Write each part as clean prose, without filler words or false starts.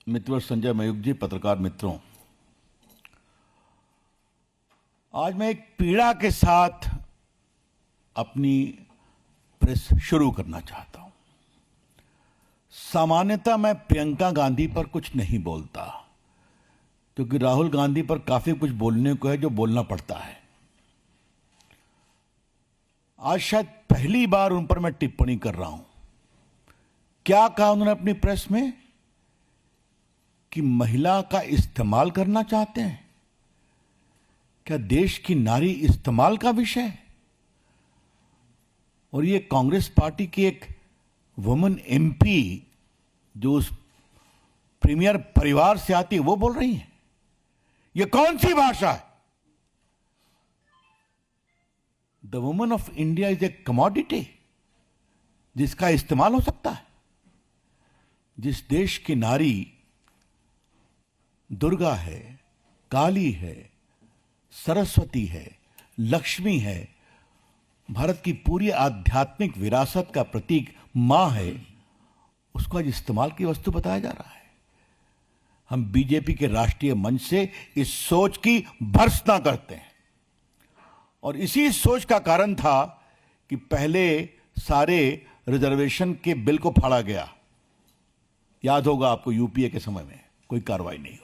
मित्र संजय मयूख जी, पत्रकार मित्रों, आज मैं एक पीड़ा के साथ अपनी प्रेस शुरू करना चाहता हूं। सामान्यतः मैं प्रियंका गांधी पर कुछ नहीं बोलता, क्योंकि राहुल गांधी पर काफी कुछ बोलने को है जो बोलना पड़ता है। आज शायद पहली बार उन पर मैं टिप्पणी कर रहा हूं। क्या कहा उन्होंने अपनी प्रेस में कि महिला का इस्तेमाल करना चाहते हैं? क्या देश की नारी इस्तेमाल का विषय है? और ये कांग्रेस पार्टी की एक वुमन एमपी जो उस प्रीमियर परिवार से आती है वो बोल रही है। ये कौन सी भाषा है? The woman of India is a commodity जिसका इस्तेमाल हो सकता है। जिस देश की नारी दुर्गा है, काली है, सरस्वती है, लक्ष्मी है, भारत की पूरी आध्यात्मिक विरासत का प्रतीक मां है, उसको आज इस्तेमाल की वस्तु बताया जा रहा है। हम बीजेपी के राष्ट्रीय मंच से इस सोच की भर्त्सना करते हैं और इसी सोच का कारण था कि पहले सारे रिजर्वेशन के बिल को फाड़ा गया। याद होगा आपको, यूपीए के समय में कोई कार्रवाई नहीं हुई।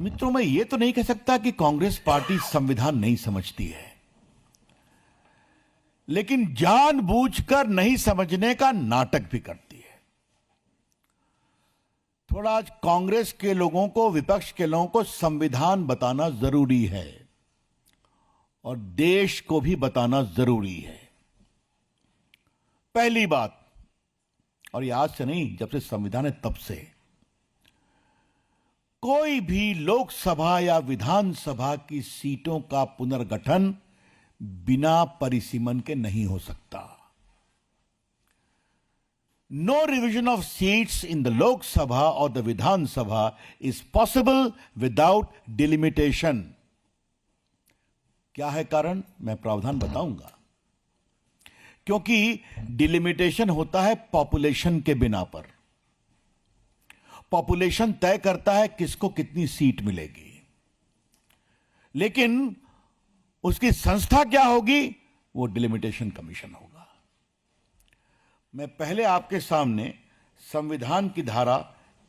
मित्रों, मैं ये तो नहीं कह सकता कि कांग्रेस पार्टी संविधान नहीं समझती है, लेकिन जानबूझकर नहीं समझने का नाटक भी करती है। थोड़ा आज कांग्रेस के लोगों को, विपक्ष के लोगों को संविधान बताना जरूरी है और देश को भी बताना जरूरी है। पहली बात, और ये आज से नहीं, जब से संविधान है तब से, कोई भी लोकसभा या विधानसभा की सीटों का पुनर्गठन बिना परिसीमन के नहीं हो सकता। No revision of seats in the Lok Sabha और the Vidhan Sabha is possible without delimitation. क्या है कारण? मैं प्रावधान बताऊंगा। क्योंकि डिलिमिटेशन होता है पॉपुलेशन के बिना पर। पॉपुलेशन तय करता है किसको कितनी सीट मिलेगी, लेकिन उसकी संस्था क्या होगी, वो डिलिमिटेशन कमीशन होगा। मैं पहले आपके सामने संविधान की धारा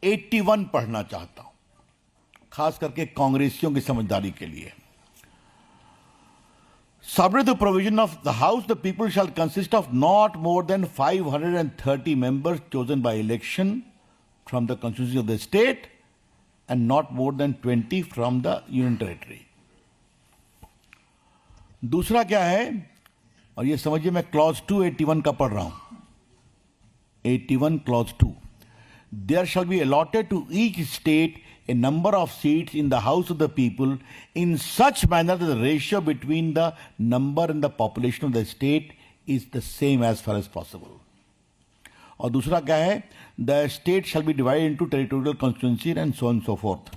81 पढ़ना चाहता हूं, खास करके कांग्रेसियों की समझदारी के लिए। Subject to the provision of the House, the people shall consist of not more than 530 members chosen by election from the constituency of the state and not more than 20 from the union territory. दूसरा क्या है, और ये समझिए, मैं clause 2 81 का पढ़ रहा हूं। 81 clause 2, there shall be allotted to each state a number of seats in the House of the People in such manner that the ratio between the number and the population of the state is the same as far as possible. और दूसरा क्या है, the state shall be divided into territorial constituency and so on and so forth.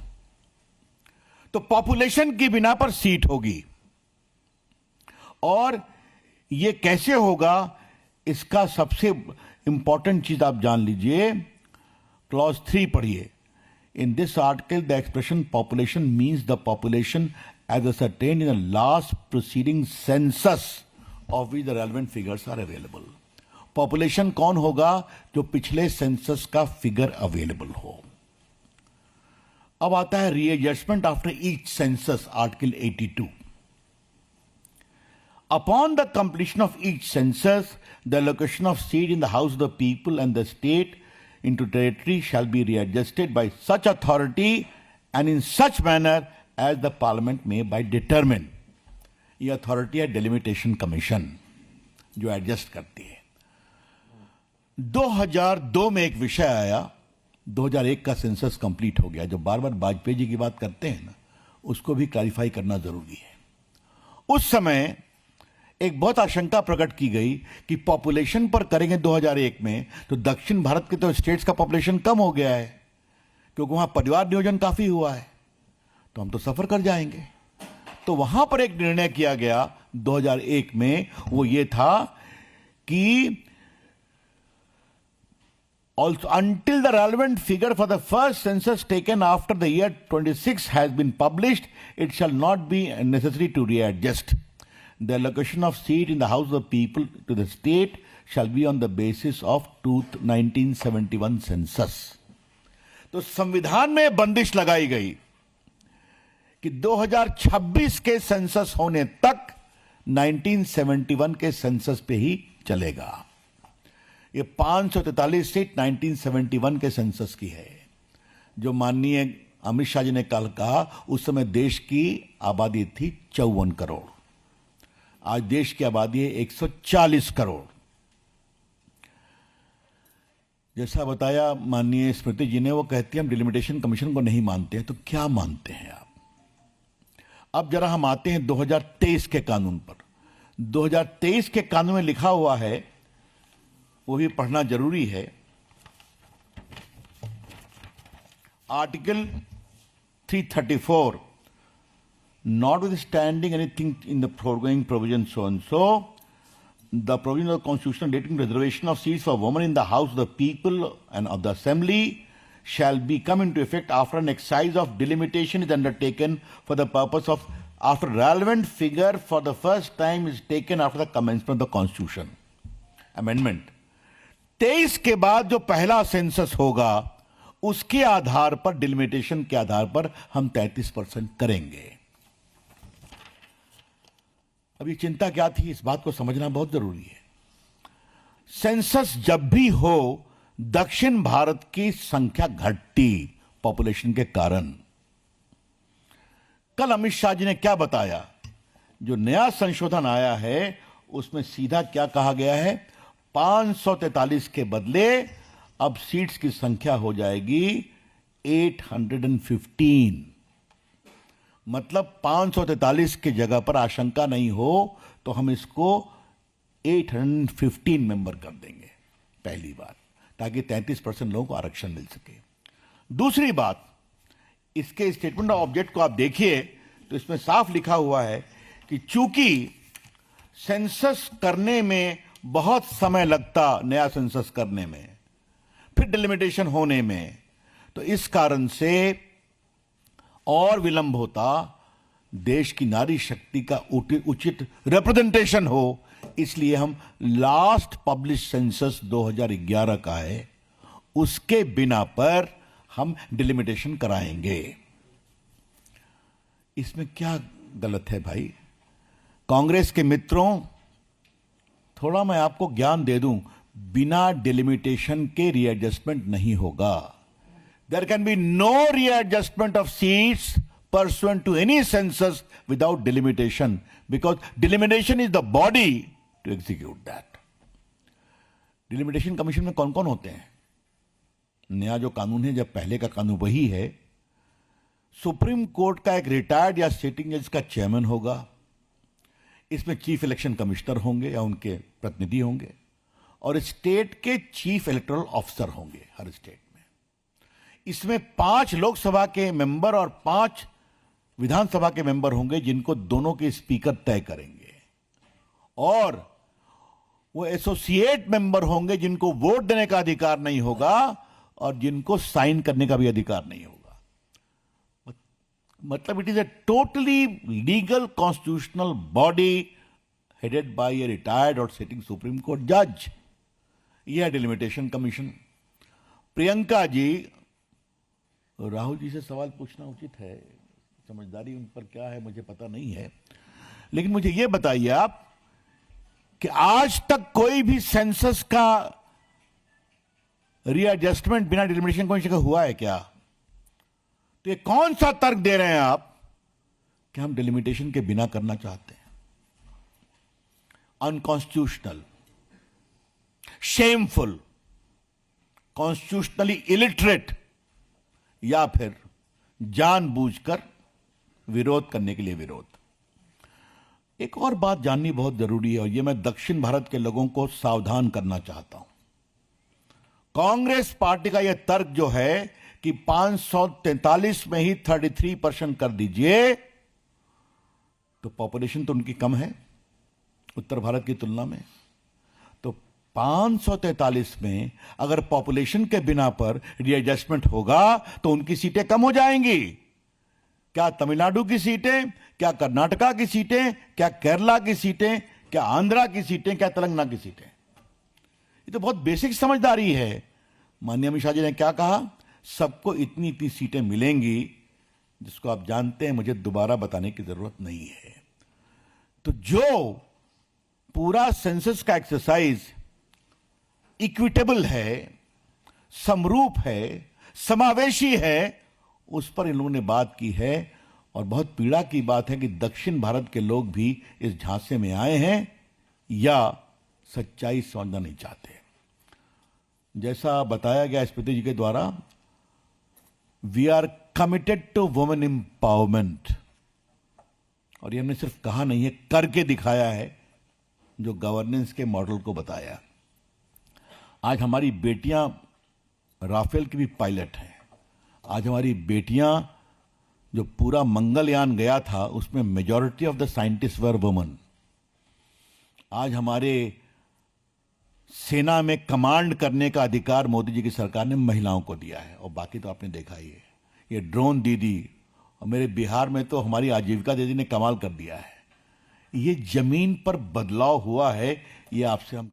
तो population की बिना पर seat होगी, और ये कैसे होगा, इसका सबसे इंपॉर्टेंट चीज आप जान लीजिए। क्लॉज 3 पढ़िए। In this article, the expression population means the population as ascertained in the last preceding census of which the relevant figures are available. Population कौन होगा? जो पिछले सेंसस का फिगर अवेलेबल हो। अब आता है readjustment after each census, article 82. Upon the completion of each census, the allocation of seat in the House of the People and the state into territory shall be readjusted by such authority and in such manner as the parliament may by determine. ये authority है delimitation commission, जो adjust करती है। 2002 में एक विषय आया, 2001 का सेंसस कंप्लीट हो गया। जो बार बार वाजपेयी जी की बात करते हैं ना, उसको भी क्लैरिफाई करना जरूरी है। उस समय एक बहुत आशंका प्रकट की गई कि पॉपुलेशन पर करेंगे 2001 में तो दक्षिण भारत के तो स्टेट्स का पॉपुलेशन कम हो गया है, क्योंकि वहां परिवार नियोजन काफी हुआ है, तो हम तो सफर कर जाएंगे। तो वहां पर एक निर्णय किया गया 2001 में, वो ये था कि Also, until the relevant figure for the first census taken after the year 26 has been published, it shall not be necessary to readjust. The allocation of seat in the House of the People to the state shall be on the basis of 1971 census. तो संविधान में बंदिश लगाई गई कि 2026 के census होने तक 1971 के सेंसस पे ही चलेगा। ये 543 सीट 1971 के सेंसस की है, जो माननीय अमित शाह जी ने कल कहा। उस समय देश की आबादी थी 54 करोड़, आज देश की आबादी है 140 करोड़। जैसा बताया माननीय स्मृति जी ने, वो कहती है हम डिलिमिटेशन कमीशन को नहीं मानते हैं। तो क्या मानते हैं आप? अब जरा हम आते हैं 2023 के कानून पर। 2023 के कानून में लिखा हुआ है, वो भी पढ़ना जरूरी है। Article 334, notwithstanding anything in the foregoing provision so and so, the provision of the Constitution relating to reservation of seats for women in the House of the People and of the Assembly shall be come into effect after an exercise of delimitation is undertaken for the purpose of after relevant figure for the first time is taken after the commencement of the Constitution Amendment. 23 के बाद जो पहला census होगा उसके आधार पर, delimitation के आधार पर हम 33% करेंगे। अब ये चिंता क्या थी, इस बात को समझना बहुत जरूरी है। सेंसस जब भी हो, दक्षिण भारत की संख्या घटती पॉपुलेशन के कारण। कल अमित शाह जी ने क्या बताया? जो नया संशोधन आया है उसमें सीधा क्या कहा गया है, 543 के बदले अब सीट्स की संख्या हो जाएगी 815। मतलब 543 की जगह पर आशंका नहीं हो तो हम इसको 815 मेंबर कर देंगे पहली बार, ताकि 33% लोगों को आरक्षण मिल सके। दूसरी बात, इसके स्टेटमेंट ऑफ ऑब्जेक्ट को आप देखिए तो इसमें साफ लिखा हुआ है कि चूंकि सेंसस करने में बहुत समय लगता, नया सेंसस करने में, फिर डिलिमिटेशन होने में, तो इस कारण से और विलंब होता, देश की नारी शक्ति का उचित रिप्रेजेंटेशन हो, इसलिए हम लास्ट पब्लिश सेंसस 2011 का है, उसके बिना पर हम डिलिमिटेशन कराएंगे। इसमें क्या गलत है भाई? कांग्रेस के मित्रों, थोड़ा मैं आपको ज्ञान दे दूं, बिना डिलिमिटेशन के रीएडजस्टमेंट नहीं होगा। There can be no readjustment of seats pursuant to any census without delimitation, because delimitation is the body to execute that. Delimitation Commission में कौन कौन होते हैं? नया जो कानून है, जब पहले का कानून वही है, सुप्रीम कोर्ट का एक रिटायर्ड या सिटिंग जज का चेयरमैन होगा, इसमें चीफ इलेक्शन कमिश्नर होंगे या उनके प्रतिनिधि होंगे, और स्टेट के चीफ इलेक्टोरल ऑफिसर होंगे हर स्टेट में। इसमें 5 लोकसभा के मेंबर और 5 विधानसभा के मेंबर होंगे, जिनको दोनों के स्पीकर तय करेंगे, और वो एसोसिएट मेंबर होंगे जिनको वोट देने का अधिकार नहीं होगा और जिनको साइन करने का भी अधिकार नहीं होगा। मतलब it is a totally legal constitutional body headed by a retired और सिटिंग सुप्रीम कोर्ट जज। यह डिलिमिटेशन कमीशन। प्रियंका जी, राहुल जी से सवाल पूछना उचित है, समझदारी उन पर क्या है मुझे पता नहीं है, लेकिन मुझे यह बताइए आप कि आज तक कोई भी सेंसस का रीएडजस्टमेंट बिना डिलिमिटेशन कमीशन का हुआ है क्या? तो ये कौन सा तर्क दे रहे हैं आप कि हम डिलिमिटेशन के बिना करना चाहते हैं? अनकॉन्स्टिट्यूशनल, शेमफुल, कॉन्स्टिट्यूशनली इलिटरेट, या फिर जानबूझकर विरोध करने के लिए विरोध। एक और बात जाननी बहुत जरूरी है, और यह मैं दक्षिण भारत के लोगों को सावधान करना चाहता हूं। कांग्रेस पार्टी का यह तर्क जो है कि 543 में ही 33% कर दीजिए, तो पॉपुलेशन तो उनकी कम है उत्तर भारत की तुलना में, तो 543 में अगर पॉपुलेशन के बिना पर रीएडजस्टमेंट होगा तो उनकी सीटें कम हो जाएंगी। क्या तमिलनाडु की सीटें, क्या कर्नाटका की सीटें, क्या केरला की सीटें, क्या आंध्रा की सीटें, क्या तेलंगाना की सीटें? ये तो बहुत बेसिक समझदारी है। माननीय अमित शाह जी ने क्या कहा? सबको इतनी इतनी सीटें मिलेंगी, जिसको आप जानते हैं, मुझे दोबारा बताने की जरूरत नहीं है। तो जो पूरा सेंसस का एक्सरसाइज इक्विटेबल है, समरूप है, समावेशी है, उस पर इन लोगों ने बात की है। और बहुत पीड़ा की बात है कि दक्षिण भारत के लोग भी इस झांसे में आए हैं या सच्चाई समझना नहीं चाहते। जैसा बताया गया स्मृति जी के द्वारा, we are committed to women empowerment. और ये हमने सिर्फ कहा नहीं है, करके दिखाया है, जो गवर्नेंस के मॉडल को बताया। आज हमारी बेटियां राफेल की भी पायलट हैं। आज हमारी बेटियां, जो पूरा मंगलयान गया था, उसमें majority of the scientist were women. आज हमारे सेना में कमांड करने का अधिकार मोदी जी की सरकार ने महिलाओं को दिया है। और बाकी तो आपने देखा ही है, ये ड्रोन दीदी, और मेरे बिहार में तो हमारी आजीविका दीदी ने कमाल कर दिया है। ये जमीन पर बदलाव हुआ है, ये आपसे हम